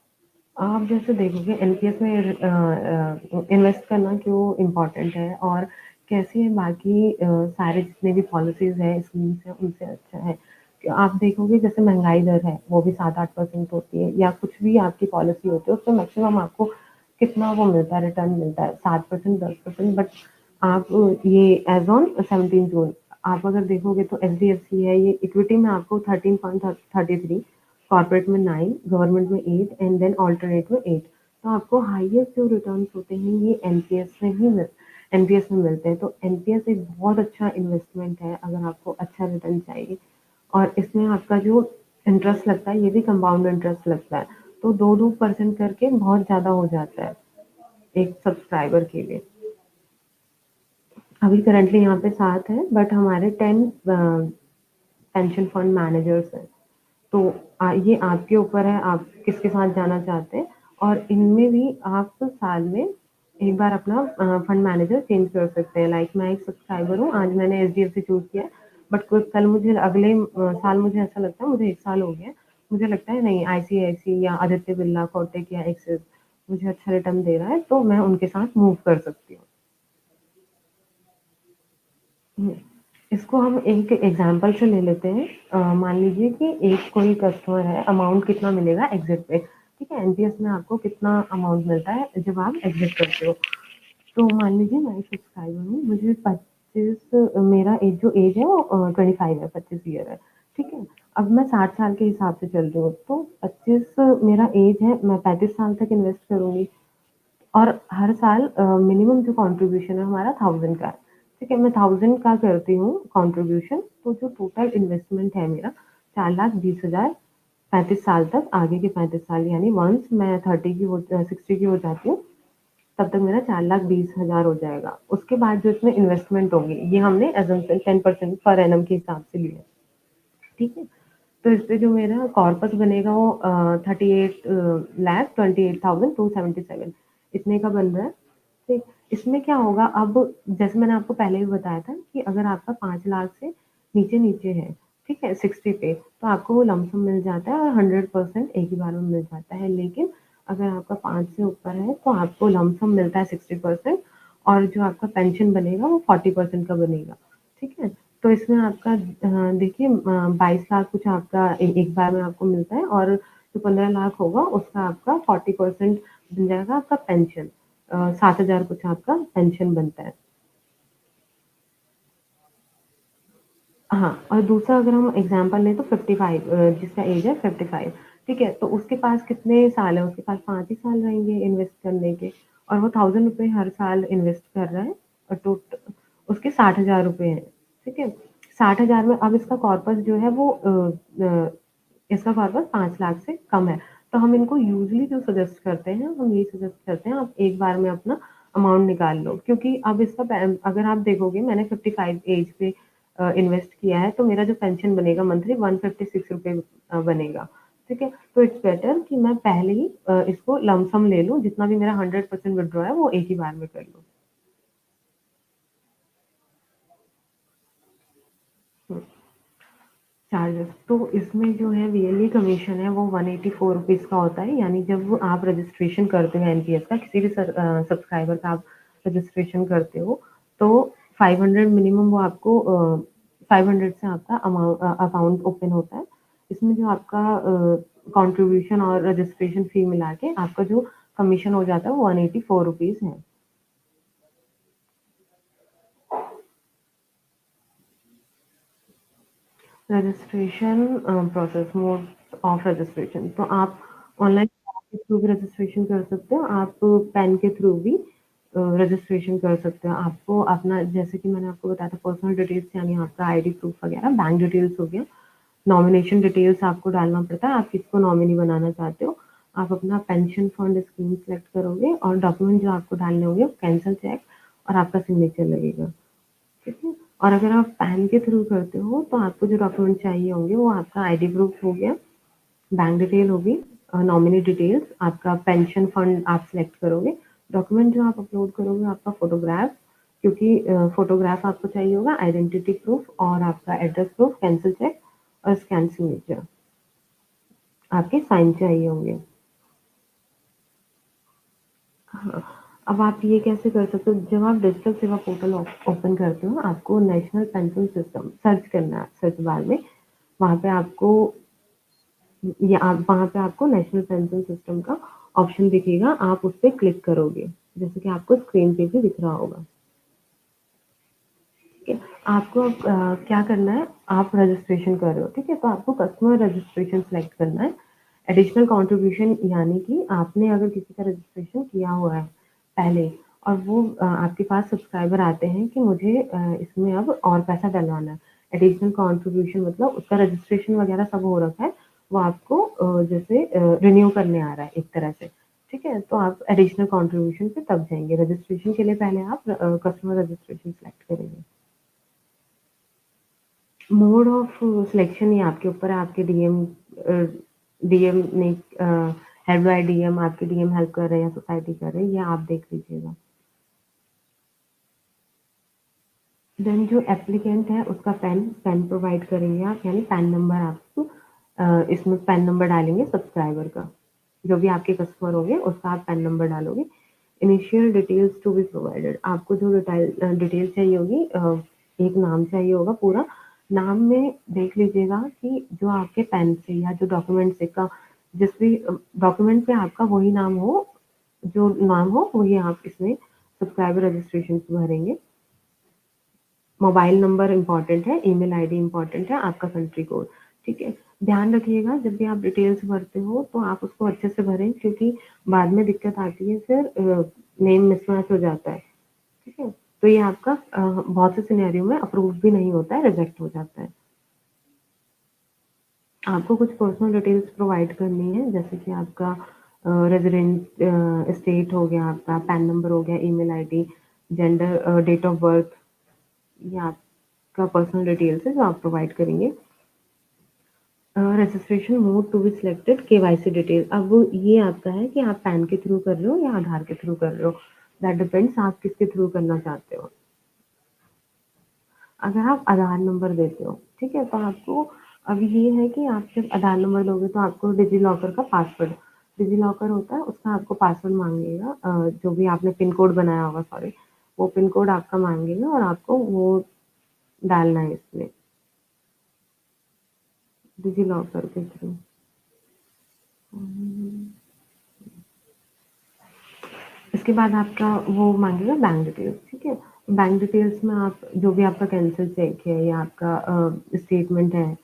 आप जैसे देखोगे एनपीएस में इन्वेस्ट करना क्यों इम्पोर्टेंट है और कैसे बाकी सारे जितने भी पॉलिसीज है, स्कीम्स है, उनसे अच्छा है कि आप देखोगे जैसे महंगाई दर है वो भी 7-8% होती है, या कुछ भी आपकी पॉलिसी होती है उसमें मैक्सिमम आपको कितना वो मिलता है, रिटर्न मिलता है 7%, 10%। बट आप ये एज ऑन 17 जून आप अगर देखोगे तो एचडीएफसी है, ये इक्विटी में आपको 13.33, कॉर्पोरेट में 9, गवर्नमेंट में 8 एंड देन ऑल्टरनेट में 8। तो आपको हाईएस्ट जो रिटर्न्स होते हैं ये एनपीएस में मिलते हैं। तो एनपीएस एक बहुत अच्छा इन्वेस्टमेंट है अगर आपको अच्छा रिटर्न चाहिए। और इसमें आपका जो इंटरेस्ट लगता है ये भी कंपाउंड इंटरेस्ट लगता है, तो 2-2% करके बहुत ज़्यादा हो जाता है एक सब्सक्राइबर के लिए। अभी करंटली यहाँ पे 7 है, बट हमारे 10 पेंशन फंड मैनेजर्स हैं। तो ये आपके ऊपर है आप किसके साथ जाना चाहते हैं, और इनमें भी आप साल में एक बार अपना फंड मैनेजर चेंज कर सकते हैं। लाइक मैं एक सब्सक्राइबर हूँ, आज मैंने एचडीएफसी चूज किया है, बट कल मुझे अगले साल मुझे ऐसा लगता है, मुझे 1 साल हो गया, मुझे लगता है नहीं आईसीआईसी या आदित्य बिरला, कोटक या एक्सिस मुझे अच्छा रिटर्न दे रहा है, तो मैं उनके साथ मूव कर सकती हूँ। इसको हम एक एग्जांपल से ले लेते हैं। मान लीजिए कि एक कोई कस्टमर है, अमाउंट कितना मिलेगा एग्जिट पे, ठीक है? एनपीएस में आपको कितना अमाउंट मिलता है जब आप एग्जिट करते हो। तो मान लीजिए मैं एक सब्सक्राइबर हूँ, मुझे मेरा एज जो एज है वो 25 है, 25 ईयर है, ठीक है। अब मैं 60 साल के हिसाब से चल रही हूँ, तो 25 मेरा एज है, मैं 35 साल तक इन्वेस्ट करूँगी और हर साल मिनिमम जो कंट्रीब्यूशन है हमारा 1000 का है, ठीक है। मैं 1000 का करती हूँ कंट्रीब्यूशन, तो जो टोटल इन्वेस्टमेंट है मेरा 4,20,000 35 साल तक, आगे के 35 साल यानी वंस मैं 60 की हो जाती हूँ तब तक मेरा 4,20,000 हो जाएगा। उसके बाद जो इसमें इन्वेस्टमेंट होगी ये हमने एजम्पशन 10% पर एनम के हिसाब से लिया, ठीक है। तो इस पे जो मेरा कॉर्पस बनेगा वो 38,28,277 इतने का बन रहा है, ठीक। इसमें क्या होगा, अब जैसे मैंने आपको पहले भी बताया था कि अगर आपका 5 लाख से नीचे नीचे है, ठीक है, 60 पे, तो आपको वो लमसम मिल जाता है और 100% एक ही बार में मिल जाता है। लेकिन अगर आपका 5 से ऊपर है तो आपको लमसम मिलता है 60% और जो आपका पेंशन बनेगा वो 40% का बनेगा, ठीक है। तो इसमें आपका देखिए 22 लाख कुछ आपका एक बार में आपको मिलता है और जो 15 लाख होगा उसका आपका 40% बन जाएगा आपका पेंशन, 7,000 कुछ आपका पेंशन बनता है। हाँ, और दूसरा अगर हम एग्जांपल लें तो 55 जिसका एज है 55, ठीक है, तो उसके पास कितने साल है, उसके पास 5 ही साल रहेंगे इन्वेस्ट करने के और वो 1000 रुपए हर साल इन्वेस्ट कर रहा है और उसके 60,000 रुपए हैं, ठीक है। 60,000 में अब इसका कॉर्पस जो है वो इसका कॉर्पस 5 लाख से कम है, तो हम इनको यूजुअली जो सजेस्ट करते हैं, हम यही सजेस्ट करते हैं आप एक बार में अपना अमाउंट निकाल लो, क्योंकि अब इसका अगर आप देखोगे मैंने 55 एज पे इन्वेस्ट किया है तो मेरा जो पेंशन बनेगा मंथली 156 रुपए बनेगा, ठीक है। तो इट्स बेटर कि मैं पहले ही इसको लमसम ले लूँ, जितना भी मेरा 100% विड्रॉ है वो एक ही बार में कर लूँ। चार्जेस तो इसमें जो है वीएलई कमीशन है वो 184 रुपीज़ का होता है, यानी जब आप रजिस्ट्रेशन करते हो एनपीएस का, किसी भी सब्सक्राइबर का आप रजिस्ट्रेशन करते हो तो 500 मिनिमम वो आपको 500 से आपका अकाउंट ओपन होता है। इसमें जो आपका कंट्रीब्यूशन और रजिस्ट्रेशन फी मिला के आपका जो कमीशन हो जाता है वो 184 रुपीज़ है। Registration process, mode of registration, तो आप ऑनलाइन के थ्रू भी रजिस्ट्रेशन कर सकते हो, आप पेन के थ्रू भी रजिस्ट्रेशन कर सकते हो। आपको अपना, जैसे कि मैंने आपको बताया था, पर्सनल डिटेल्स यानी आपका आईडी प्रूफ वगैरह, बैंक डिटेल्स हो गया, नॉमिनेशन डिटेल्स आपको डालना पड़ता है, आप किसको नॉमिनी बनाना चाहते हो, आप अपना पेंशन फंड स्कीम सेलेक्ट करोगे और डॉक्यूमेंट जो आपको डालने होंगे कैंसल चेक और आपका सिग्नेचर लगेगा, ठीक है। और अगर आप पैन के थ्रू करते हो तो आपको जो डॉक्यूमेंट चाहिए होंगे वो आपका आईडी प्रूफ हो गया, बैंक डिटेल होगी, नॉमिनी डिटेल्स, आपका पेंशन फंड आप सिलेक्ट करोगे, डॉक्यूमेंट जो आप अपलोड करोगे आपका फोटोग्राफ, क्योंकि फोटोग्राफ आपको चाहिए होगा, आइडेंटिटी प्रूफ और आपका एड्रेस प्रूफ, कैंसिल चेक और स्कैन सिग्नेचर, आपके साइन चाहिए होंगे। हाँ, अब आप ये कैसे कर सकते हो, जब आप डिजिटल सेवा पोर्टल ओपन करते हो आपको नेशनल पेंशन सिस्टम सर्च करना है, सर्च बार में वहाँ पे आपको वहाँ पे आपको नेशनल पेंशन सिस्टम का ऑप्शन दिखेगा, आप उस पर क्लिक करोगे जैसे कि आपको स्क्रीन पे भी दिख रहा होगा, ठीक है। आपको क्या करना है, आप रजिस्ट्रेशन कर रहे हो, ठीक है, तो आपको कस्टमर रजिस्ट्रेशन सेलेक्ट करना है। एडिशनल कंट्रीब्यूशन यानी कि आपने अगर किसी का रजिस्ट्रेशन किया हुआ है पहले और वो आपके पास सब्सक्राइबर आते हैं कि मुझे इसमें अब और पैसा डलवाना है, एडिशनल कंट्रीब्यूशन मतलब उसका रजिस्ट्रेशन वगैरह सब हो रखा है, वो आपको जैसे रिन्यू करने आ रहा है एक तरह से, ठीक है। तो आप एडिशनल कंट्रीब्यूशन पे तब जाएंगे, रजिस्ट्रेशन के लिए पहले आप कस्टमर रजिस्ट्रेशन सेलेक्ट करेंगे। मोड ऑफ सिलेक्शन ये आपके ऊपर है, आपके डीएम ने हेल्प बाय डीएम, आपके डीएम हेल्प कर रहे हैं या सोसाइटी कर रहे हैं, ये आप देख लीजिएगा। देन जो एप्लीकेंट है उसका पैन प्रोवाइड करेंगे आप, यानी पैन नंबर आपको इसमें पैन नंबर डालेंगे सब्सक्राइबर का, जो भी आपके कस्टमर होंगे उसका आप पैन नंबर डालोगे। Initial details to be provided, आपको जो डिटेल चाहिए होगी, एक नाम चाहिए होगा पूरा, नाम में देख लीजिएगा कि जो आपके पैन से या जो डॉक्यूमेंट से का जिस भी डॉक्यूमेंट पे आपका वही नाम हो, जो नाम हो वही आप इसमें सब्सक्राइबर रजिस्ट्रेशन भरेंगे। मोबाइल नंबर इम्पॉर्टेंट है, ईमेल आईडी इम्पॉर्टेंट है, आपका कंट्री कोड, ठीक है। ध्यान रखिएगा जब भी आप डिटेल्स भरते हो तो आप उसको अच्छे से भरें, क्योंकि बाद में दिक्कत आती है फिर नेम मिसमैच हो जाता है, ठीक है। तो ये आपका बहुत से सिनेरियो में अप्रूव भी नहीं होता है, रिजेक्ट हो जाता है। आपको कुछ पर्सनल डिटेल्स प्रोवाइड करनी है, जैसे कि आपका रेजिडेंट स्टेट हो गया, आपका पैन नंबर हो गया, email ID, gender, date of birth, ये आपका पर्सनल डिटेल्स है जो आप प्रोवाइड करेंगे। Registration mode to be selected, KYC detail. अब ये आपका है कि आप पैन के थ्रू कर रहे हो या आधार के थ्रू कर रहे हो, दैट डिपेंड्स आप किसके थ्रू करना चाहते हो। अगर आप आधार नंबर देते हो, ठीक है, तो आपको अब ये है कि आप जब आधार नंबर दोगे तो आपको डिजी लॉकर का पासवर्ड, डिजी लॉकर होता है उसका आपको पासवर्ड मांगेगा, जो भी आपने पिन कोड बनाया होगा, सॉरी, वो पिन कोड आपका मांगेगा और आपको वो डालना है इसमें डिजी लॉकर के थ्रू। इसके बाद आपका वो मांगेगा बैंक डिटेल्स, ठीक है। बैंक डिटेल्स में आप जो भी आपका कैंसिल चेक है या आपका स्टेटमेंट है,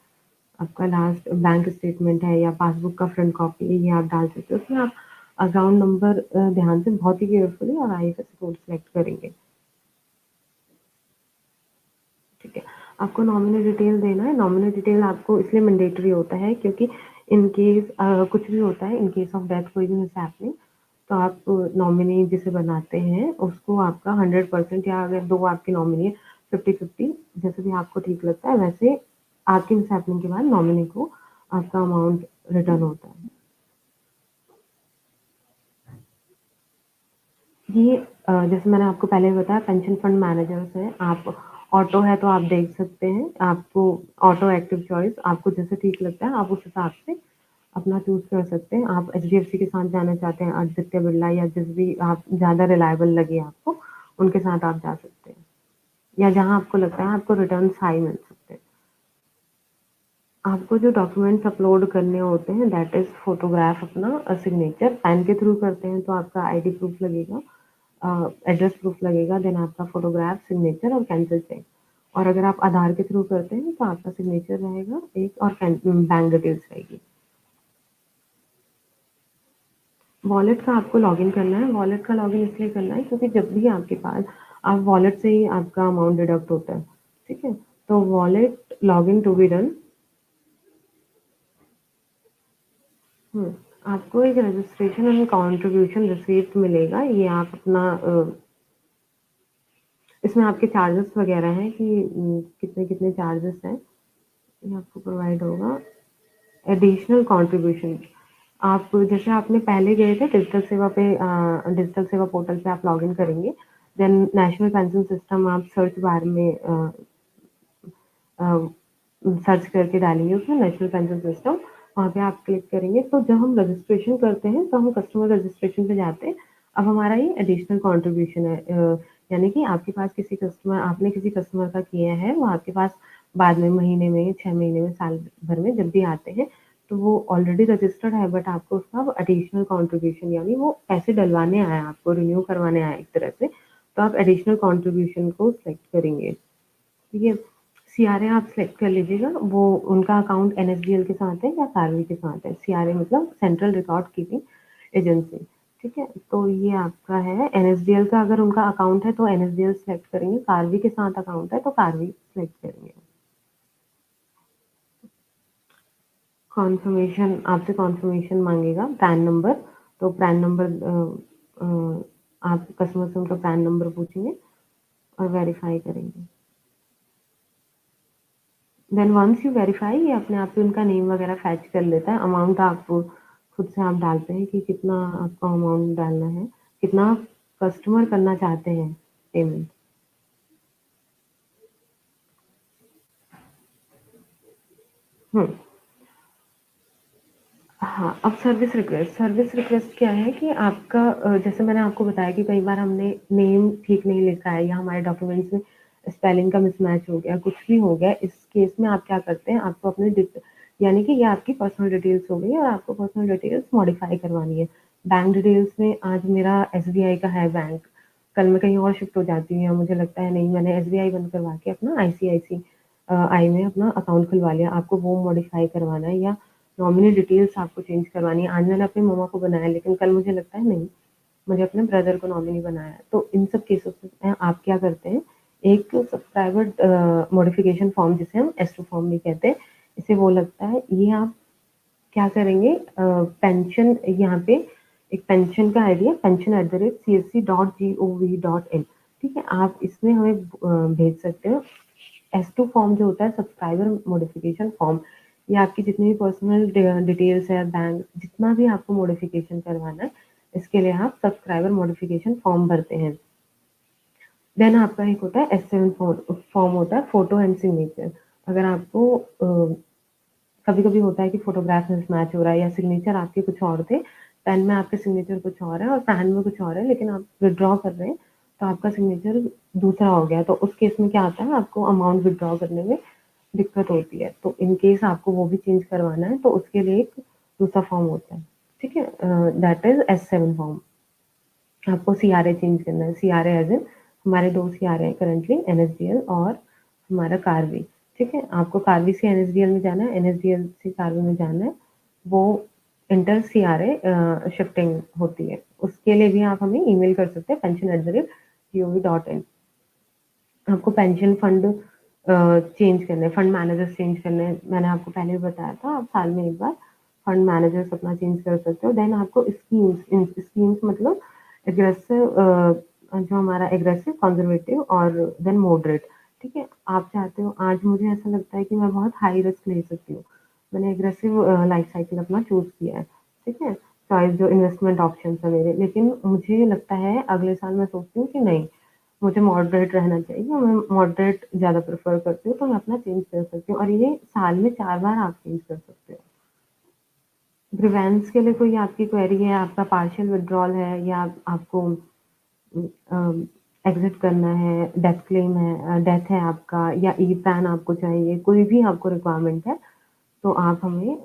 आपका लास्ट बैंक स्टेटमेंट है या पासबुक का फ्रंट कॉपी है, ये आप डाल सकते हो। उसमें आप अकाउंट नंबर ध्यान से बहुत ही केयरफुली और आईएफएससी कोड सेलेक्ट करेंगे, ठीक है। आपको नॉमिनी डिटेल देना है। नॉमिनी डिटेल आपको इसलिए मैंडेटरी होता है क्योंकि इन केस कुछ भी होता है, इन केस ऑफ डेथ कोई भी मिसहैपनिंग, तो आप नॉमिनी जिसे बनाते हैं उसको आपका 100% या अगर दो आपके नॉमिनी है 50-50, जैसे भी आपको ठीक लगता है वैसे आपकी मिसहैपनिंग के बाद नॉमिनी को आपका अमाउंट रिटर्न होता है। ये जैसे मैंने आपको पहले बताया पेंशन फंड मैनेजर्स हैं, आप ऑटो है तो आप देख सकते हैं, आपको ऑटो एक्टिव चॉइस आपको जैसे ठीक लगता है आप उस हिसाब से अपना चूज कर सकते हैं। आप एचडीएफसी के साथ जाना चाहते हैं, आदित्य बिरला या जिस भी आप ज़्यादा रिलायबल लगे आपको उनके साथ आप जा सकते हैं, या जहाँ आपको लगता है आपको रिटर्न हाई मिल सकते हैं। आपको जो डॉक्यूमेंट्स अपलोड करने होते हैं दैट इज़ फोटोग्राफ, अपना सिग्नेचर, पैन के थ्रू करते हैं तो आपका आईडी प्रूफ लगेगा, एड्रेस प्रूफ लगेगा, देन आपका फोटोग्राफ, सिग्नेचर और कैंसिल चेक। और अगर आप आधार के थ्रू करते हैं तो आपका सिग्नेचर रहेगा एक और बैंक डिटेल्स रहेगी। वॉलेट का आपको लॉगिन करना है। वॉलेट का लॉगिन इसलिए करना है क्योंकि जब भी आपके पास आप वॉलेट से ही आपका अमाउंट डिडक्ट होता है, ठीक है। तो wallet login to be done. आपको एक रजिस्ट्रेशन एंड कॉन्ट्रीब्यूशन रिसीप्ट मिलेगा, ये आप अपना इसमें आपके चार्जेस वगैरह हैं कि कितने कितने चार्जेस हैं, ये आपको प्रोवाइड होगा। एडिशनल कॉन्ट्रीब्यूशन, आप जैसे आपने पहले गए थे डिजिटल सेवा पे, डिजिटल सेवा पोर्टल पे आप लॉगिन करेंगे, देन नेशनल पेंशन सिस्टम आप सर्च बार में सर्च करके डालेंगे उसमें नेशनल पेंशन सिस्टम, वहाँ पे आप क्लिक करेंगे। तो जब हम रजिस्ट्रेशन करते हैं तो हम कस्टमर रजिस्ट्रेशन पे जाते हैं। अब हमारा ये एडिशनल कॉन्ट्रीब्यूशन है, यानी कि आपके पास किसी कस्टमर, आपने किसी कस्टमर का किया है, वो आपके पास बाद में महीने में, 6 महीने में, साल भर में जब भी आते हैं तो वो ऑलरेडी रजिस्टर्ड है, बट आपको उसका एडिशनल कॉन्ट्रीब्यूशन यानी वो पैसे डलवाने आया, आपको रिन्यू करवाने आया एक तरह से, तो आप एडिशनल कॉन्ट्रीब्यूशन को सिलेक्ट करेंगे, ठीक है। सीआरए आप सिलेक्ट कर लीजिएगा, वो उनका अकाउंट एनएसडीएल के साथ है या कार्वी के साथ है। सीआरए मतलब सेंट्रल रिकॉर्ड कीपिंग एजेंसी, ठीक है। तो ये आपका है एनएसडीएल का, अगर उनका अकाउंट है तो एनएसडीएल सिलेक्ट करेंगे, कार्वी के साथ अकाउंट है तो कार्वी सिलेक्ट करेंगे। कॉन्फर्मेशन, आपसे कॉन्फर्मेशन मांगेगा, पैन नंबर, तो पैन नंबर आप कस्टमर से उनका पैन नंबर पूछेंगे और वेरीफाई करेंगे। देन वंस यू वेरीफाई, ये अपने आप ही उनका नेम वगैरह फैच कर लेता है। अमाउंट आप खुद से आप डालते हैं कि कितना आपका अमाउंट डालना है, कितना कस्टमर करना चाहते हैं पेमेंट। हाँ, अब सर्विस रिक्वेस्ट। सर्विस रिक्वेस्ट क्या है कि आपका जैसे मैंने आपको बताया कि कई बार हमने नेम ठीक नहीं लिखा है या हमारे डॉक्यूमेंट्स में स्पेलिंग का मिसमैच हो गया, कुछ भी हो गया, इस केस में आप क्या करते हैं, आपको अपने यानी कि ये आपकी पर्सनल डिटेल्स हो गई और आपको पर्सनल डिटेल्स मॉडिफाई करवानी है। बैंक डिटेल्स में आज मेरा एसबीआई का है बैंक, कल मैं कहीं और शिफ्ट हो जाती हूँ या मुझे लगता है नहीं मैंने एसबीआई बंद करवा के अपना आईसीआईसी में अपना अकाउंट खुलवा लिया, आपको वो मॉडिफाई करवाना है या नॉमिनी डिटेल्स आपको चेंज करवानी है। आज मैंने अपनी मम्मा को बनाया लेकिन कल मुझे लगता है नहीं मुझे अपने ब्रदर को नॉमिनी बनाया है। तो इन सब केसेस में आप क्या करते हैं, एक सब्सक्राइबर मॉडिफिकेशन फॉर्म जिसे हम S2 फॉर्म भी कहते हैं, इसे वो लगता है। ये आप क्या करेंगे, पेंशन यहाँ पे एक पेंशन का आईडी है pension@csc.gov.in, ठीक है। आप इसमें हमें भेज सकते हो। S2 फॉर्म जो होता है सब्सक्राइबर मॉडिफिकेशन फॉर्म, ये आपकी जितनी भी पर्सनल डिटेल्स है, बैंक जितना भी आपको मॉडिफिकेशन करवाना है, इसके लिए आप सब्सक्राइबर मॉडिफिकेशन फॉर्म भरते हैं। देन आपका एक होता है S7 फॉर्म होता है फोटो एंड सिग्नेचर। अगर आपको कभी-कभी होता है कि फोटोग्राफ मिसमैच हो रहा है या सिग्नेचर आपके कुछ और थे, पेन में आपके सिग्नेचर कुछ और है और पैन में कुछ और है, लेकिन आप विथड्रॉ कर रहे हैं तो आपका सिग्नेचर दूसरा हो गया। तो उस केस में क्या होता है, आपको अमाउंट विथड्रॉ करने में दिक्कत होती है। तो इन केस आपको वो भी चेंज करवाना है तो उसके लिए एक दूसरा फॉर्म होता है, ठीक है। That is S7 form. आपको सीआरए चेंज करना है। सीआरए एज इन हमारे 2 सीआरए हैं करंटली, एनएसडीएल और हमारा कार्वी, ठीक है। आपको कार्वी से एनएसडीएल में जाना है, एनएसडीएल से कार्वी में जाना है। वो इंटर सीआरए शिफ्टिंग होती है। उसके लिए भी आप हमें ईमेल कर सकते हैं pension@gov.in। आपको पेंशन फंड चेंज करना है, फंड मैनेजर्स चेंज करने हैं। मैंने आपको पहले भी बताया था, आप साल में एक बार फंड मैनेजर्स अपना चेंज कर सकते हो। देन आपको स्कीम्स मतलब एग्रेसिव, जो हमारा एग्रेसिव, कंजर्वेटिव और देन मॉडरेट, ठीक है। आप चाहते हो, आज मुझे ऐसा लगता है कि मैं बहुत हाई रिस्क ले सकती हूँ, मैंने एग्रेसिव लाइफ साइकिल अपना चूज किया है, ठीक है। चॉइस जो इन्वेस्टमेंट ऑप्शन है मेरे, लेकिन मुझे लगता है अगले साल मैं सोचती हूँ कि नहीं मुझे मॉडरेट रहना चाहिए, मैं मॉडरेट ज़्यादा प्रेफर करती हूँ, तो मैं अपना चेंज कर सकती हूँ और ये साल में 4 बार आप चेंज कर सकते हो। ग्रीवेंस के लिए कोई आपकी क्वेरी है, आपका पार्शियल विड्रॉल है या आपको एग्जिट करना है, डेथ क्लेम है, डेथ है आपका या ई पैन आपको चाहिए, कोई भी आपको रिक्वायरमेंट है तो आप हमें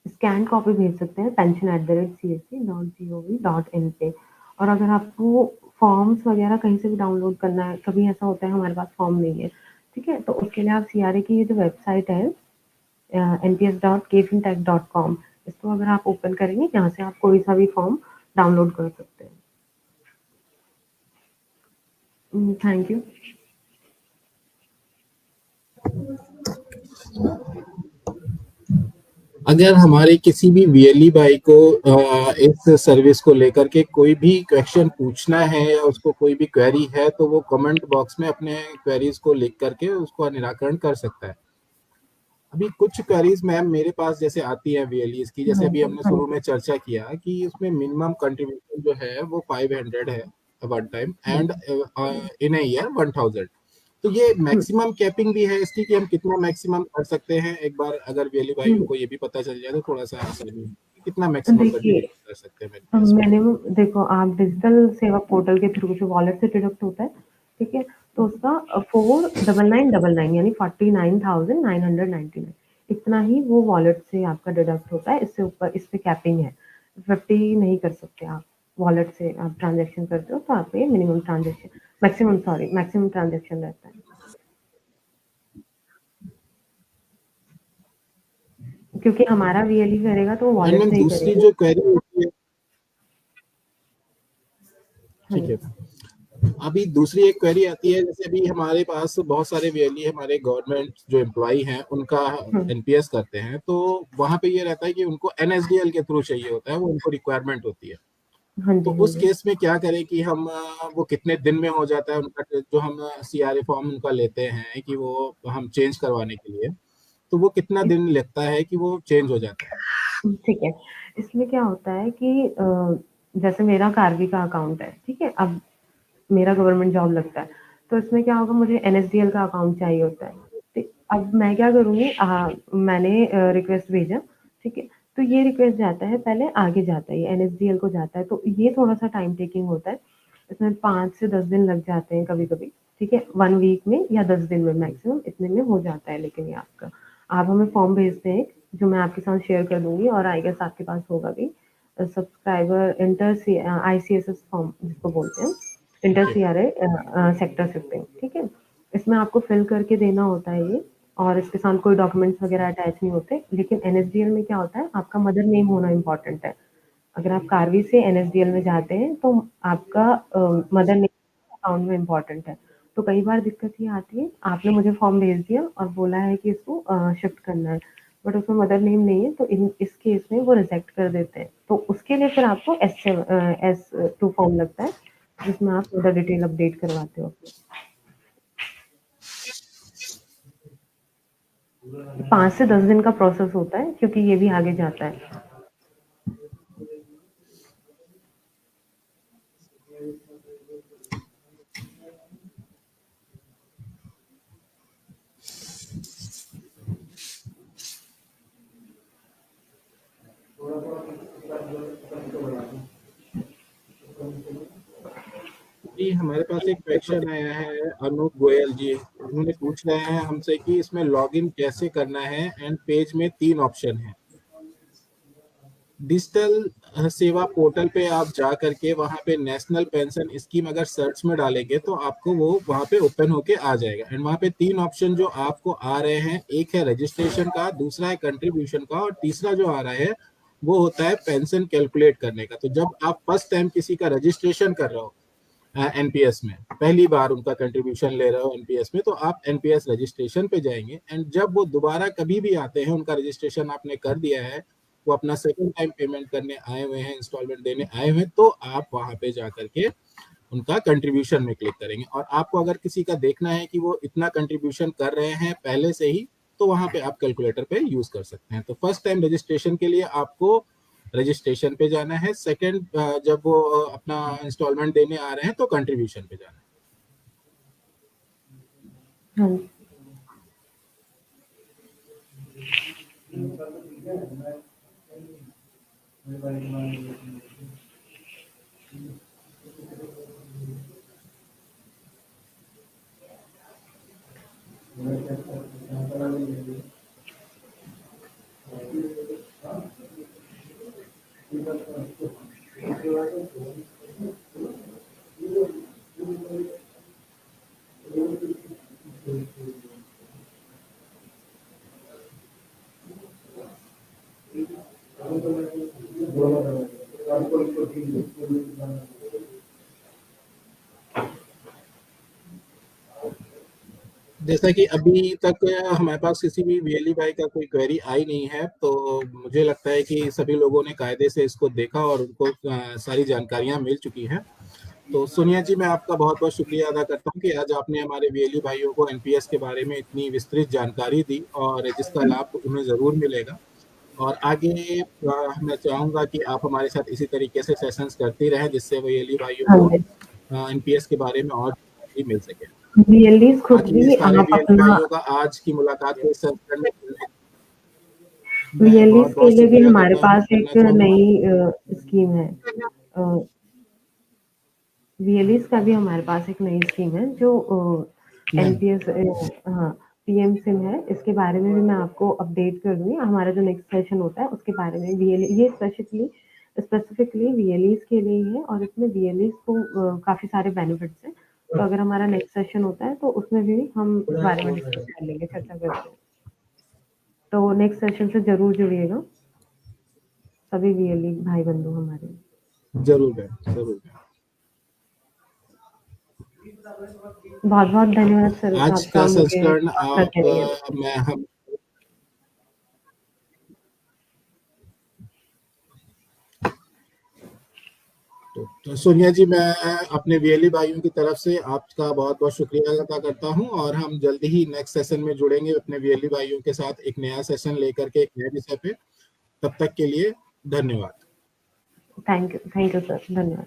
स्कैन कॉपी भेज सकते हैं pension@csc.gov.in पे। और अगर आपको फॉर्म्स वगैरह कहीं से भी डाउनलोड करना है, कभी ऐसा होता है हमारे पास फॉर्म नहीं है, ठीक है, तो उसके लिए आप सीआरए की ये जो वेबसाइट है nps.kfintech.com, इसको अगर आप ओपन करेंगे यहाँ से आप कोई सा भी फॉर्म डाउनलोड कर सकते हैं। Thank you. अगर हमारे किसी भी वीएलई भाई को इस सर्विस को लेकर के कोई भी क्वेश्चन पूछना है या उसको कोई भी क्वेरी है तो वो कमेंट बॉक्स में अपने क्वेरीज को लिख करके उसको निराकरण कर सकता है। अभी कुछ क्वेरीज मैम मेरे पास जैसे आती है वीएलईज की, जैसे अभी हमने शुरू में चर्चा किया कि उसमें मिनिमम कंट्रीब्यूशन जो है वो 500 है one time and in a year 1000। तो ये मैक्सिमम कैपिंग भी है इसकी कि हम कितना मैक्सिमम कर सकते हैं, एक बार अगर वीएलई भाइयों को ये भी पता चल जाए तो थोड़ा सा आसानी है कितना मैक्सिमम देखिए, कंट्रीब्यूशन कर सकते हैं मेरे मिनिमम देखो, आप डिजिटल सेवा पोर्टल के थ्रू जो वॉलेट से डिडक्ट होता है, ठीक है, तो उसका 49999 यानी 49,999 इतना ही वो वॉलेट से आपका डिडक्ट होता है। इससे ऊपर इस पे कैपिंग है, 50 नहीं कर सकते आप। वॉलेट से आप ट्रांजेक्शन करते हो तो आपको ये मैक्सिमम ट्रांजेक्शन रहता है। क्योंकि हमारा वीएलई करेगा तो वो वॉलेट से ही दूसरी करेगा। जो क्वेरी होती है, ठीक है, अभी दूसरी एक क्वेरी आती है, जैसे अभी हमारे पास बहुत सारे वीएलई हमारे गवर्नमेंट जो एम्प्लॉय हैं उनका एनपीएस करते हैं, तो वहां पे ये रहता है कि उनको एनएसडीएल के थ्रू चाहिए होता है, वो उनको रिक्वायरमेंट होती है। हाँ तो जी, हाँ उस जी। केस में क्या करें कि हम वो कितने दिन में हो जाता है उनका, जो हम सीआरए फॉर्म उनका लेते हैं कि वो हम चेंज करवाने के लिए, तो वो कितना दिन लगता है कि वो चेंज हो जाता है? ठीक है, इसमें क्या होता है कि जैसे मेरा कार्वी का अकाउंट है, ठीक है, अब मेरा गवर्नमेंट जॉब लगता है, तो इसमें क्या होगा, मुझे एनएसडीएल का अकाउंट चाहिए होता है। ठीक, अब मैं क्या करूँगी, मैंने रिक्वेस्ट भेजा, ठीक है, तो ये रिक्वेस्ट जाता है, पहले आगे जाता है, ये एनएसडीएल को जाता है, तो ये थोड़ा-सा टाइम टेकिंग होता है। इसमें 5 से 10 दिन लग जाते हैं कभी-कभी, ठीक है, 1 वीक में या 10 दिन में मैक्सिमम इतने में हो जाता है। लेकिन ये आपका, आप हमें फॉर्म भेजते हैं, जो मैं आपके साथ शेयर कर दूँगी और आई गेस आपके पास होगा भी, सब्सक्राइबर इंटर सी आईसीएसएस फॉर्म जिसको बोलते हैं। इंटर CRA सेक्टर शिफ्टिंग, ठीक है। इसमें आपको फिल करके देना होता है ये, और इसके साथ कोई डॉक्यूमेंट्स वगैरह अटैच नहीं होते। लेकिन NSDL में क्या होता है, आपका मदर नेम होना इम्पोर्टेंट है। अगर आप कार्वी से NSDL में जाते हैं तो आपका मदर नेम अकाउंट में इम्पोर्टेंट है। तो कई बार दिक्कत ये आती है, आपने मुझे फॉर्म भेज दिया और बोला है कि इसको शिफ्ट करना है, बट उसमें मदर नेम नहीं है, तो इस केस में वो रिजेक्ट कर देते हैं। तो उसके लिए फिर आपको S2 फॉर्म लगता है, जिसमें आप मदर डिटेल अपडेट करवाते हो। 5 से 10 दिन का प्रोसेस होता है, क्योंकि ये भी आगे जाता है। जी, हमारे पास एक क्वेश्चन आया है अनूप गोयल जी। उन्होंने पूछ रहे हैं हमसे कि इसमें लॉगिन कैसे करना है, एंड पेज में 3 ऑप्शन है। डिजिटल सेवा पोर्टल पे आप जा करके वहां पे नेशनल पेंशन स्कीम अगर सर्च में डालेंगे तो आपको वो वहां पे ओपन होके आ जाएगा। एंड वहां पे 3 ऑप्शन जो आपको आ रहे हैं, एक है रजिस्ट्रेशन का, दूसरा है कंट्रीब्यूशन का, और तीसरा जो आ रहा है वो होता है पेंशन कैलकुलेट करने का। तो जब आप फर्स्ट टाइम किसी का रजिस्ट्रेशन कर रहे हो एनपीएस में, पहली बार उनका कंट्रीब्यूशन ले रहे हो एनपीएस में, तो आप एनपीएस रजिस्ट्रेशन पे जाएंगे। एंड जब वो दोबारा कभी भी आते हैं, उनका रजिस्ट्रेशन आपने कर दिया है, वो अपना सेकंड टाइम पेमेंट करने आए हुए हैं, इंस्टॉलमेंट देने आए हुए हैं, तो आप वहां पे जा करके उनका कंट्रीब्यूशन में क्लिक करेंगे। और आपको अगर किसी का देखना है कि वो इतना कंट्रीब्यूशन कर रहे हैं पहले से ही, तो वहां पे आप कैलकुलेटर पे यूज कर सकते हैं। तो फर्स्ट टाइम रजिस्ट्रेशन के लिए आपको रजिस्ट्रेशन पे जाना है, सेकंड जब वो अपना इंस्टॉलमेंट देने आ रहे हैं तो कंट्रीब्यूशन पे जाना है। हाँ। जैसा कि अभी तक हमारे पास किसी भी वीएलई भाई का कोई क्वेरी आई नहीं है, तो मुझे लगता है कि सभी लोगों ने कायदे से इसको देखा और उनको सारी जानकारियां मिल चुकी हैं। तो सोनिया जी, मैं आपका बहुत बहुत शुक्रिया अदा करता हूं कि आज आपने हमारे वीएलई भाइयों को एनपीएस के बारे में इतनी विस्तृत जानकारी दी, और जिसका लाभ उन्हें ज़रूर मिलेगा। और आगे मैं चाहूँगा कि आप हमारे साथ इसी तरीके से सेशंस करती रहें, जिससे वीएलई भाइयों को एनपीएस के बारे में और मिल सके। वीएलईज खुद भी आप अपना का आज की मुलाकात के संस्करण में वीएलईज के लिए भी हमारे पास एक नई स्कीम है। वीएलईज का भी हमारे पास एक नई स्कीम है जो एनपीएस पीएम सिम है। इसके बारे में भी मैं आपको अपडेट कर दूंगी। हमारा जो नेक्स्ट सेशन होता है उसके बारे में ये स्पेसिफिकली वीएलईज के लिए ही है, और इसमें वीएलईज को काफी सारे बेनिफिट्स हैं। तो अगर हमारा नेक्स्ट सेशन होता है तो उसमें भी हम इस बारे में डिस्कस कर लेंगे, चर्चा करते हैं। तो नेक्स्ट सेशन से जरूर जुड़िएगा सभी वीएलई भाई बंधु हमारे। जरूर जरूर। बहुत बहुत धन्यवाद सर। आज का संस्करण मैं हम तो सोनिया जी, मैं अपने वीएलई भाइयों की तरफ से आपका बहुत बहुत शुक्रिया अदा करता हूं, और हम जल्दी ही नेक्स्ट सेशन में जुड़ेंगे अपने वीएलई भाइयों के साथ एक नया सेशन लेकर के, एक नए विषय पे। तब तक के लिए धन्यवाद। थैंक यू सर, धन्यवाद।